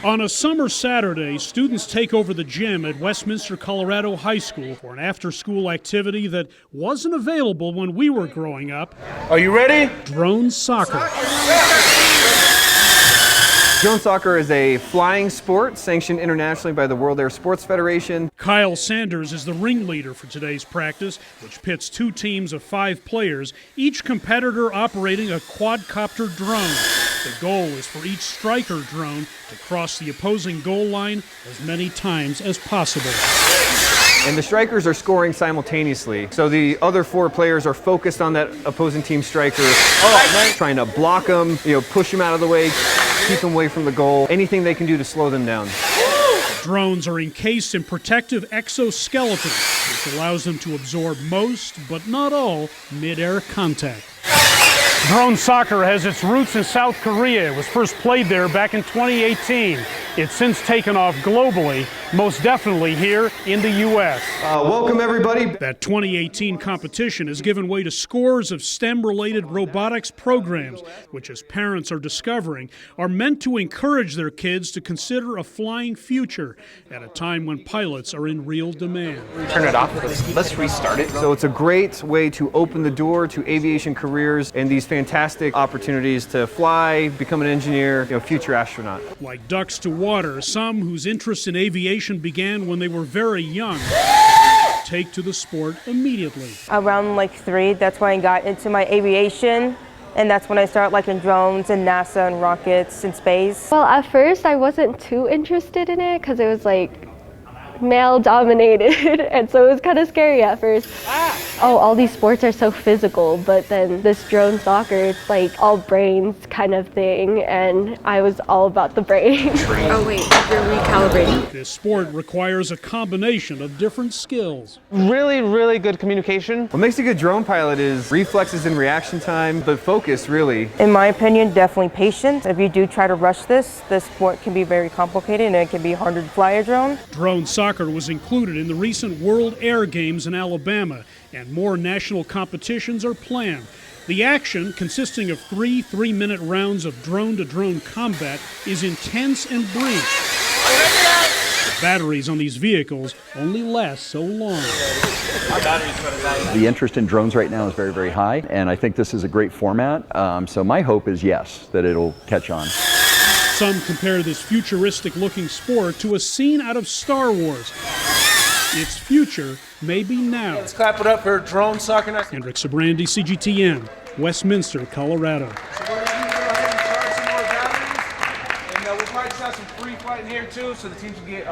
On a summer Saturday, students take over the gym at Westminster, Colorado High School for an after-school activity that wasn't available when we were growing up. Are you ready? Drone soccer. Drone soccer is a flying sport sanctioned internationally by the World Air Sports Federation. Kyle Sanders is the ringleader for today's practice, which pits two teams of 5 players, each competitor operating a quadcopter drone. The goal is for each striker drone to cross the opposing goal line as many times as possible. And the strikers are scoring simultaneously. So the other 4 players are focused on that opposing team striker, trying to block them, push them out of the way, keep them away from the goal, anything they can do to slow them down. Drones are encased in protective exoskeletons, which allows them to absorb most, but not all, mid-air contact. Drone soccer has its roots in South Korea. It was first played there back in 2018. It's since taken off globally, most definitely here in the U.S. Welcome, everybody. That 2018 competition has given way to scores of STEM-related robotics programs, which, as parents are discovering, are meant to encourage their kids to consider a flying future at a time when pilots are in real demand. Turn it off. Let's restart it. So it's a great way to open the door to aviation careers and these fantastic opportunities to fly, become an engineer, future astronaut. Like ducks to water, some whose interest in aviation began when they were very young take to the sport immediately. Around like 3, that's when I got into my aviation, and that's when I started liking drones and NASA and rockets and space. Well, at first I wasn't too interested in it because it was like male dominated and so it was kind of scary at first. Oh, all these sports are so physical, but then this drone soccer, it's like all brains kind of thing, and I was all about the brain. Oh wait, you're recalibrating. This sport requires a combination of different skills. Really, really good communication. What makes a good drone pilot is reflexes and reaction time, but focus, really. In my opinion, definitely patience. If you do try to rush this sport can be very complicated and it can be harder to fly a drone. Drone soccer was included in the recent World Air Games in Alabama, and more national competitions are planned. The action, consisting of 3 3-minute rounds of drone-to-drone combat, is intense and brief. The batteries on these vehicles only last so long. The interest in drones right now is very, very high, and I think this is a great format. So my hope is, yes, that it'll catch on. Some compare this futuristic-looking sport to a scene out of Star Wars. Its future may be now. Let's clap it up for drone soccer. Hendrik Sabrandi, CGTN, Westminster, Colorado. So we're going to charge some more batteries, and we'll probably just have some free fighting here too, so the teams can get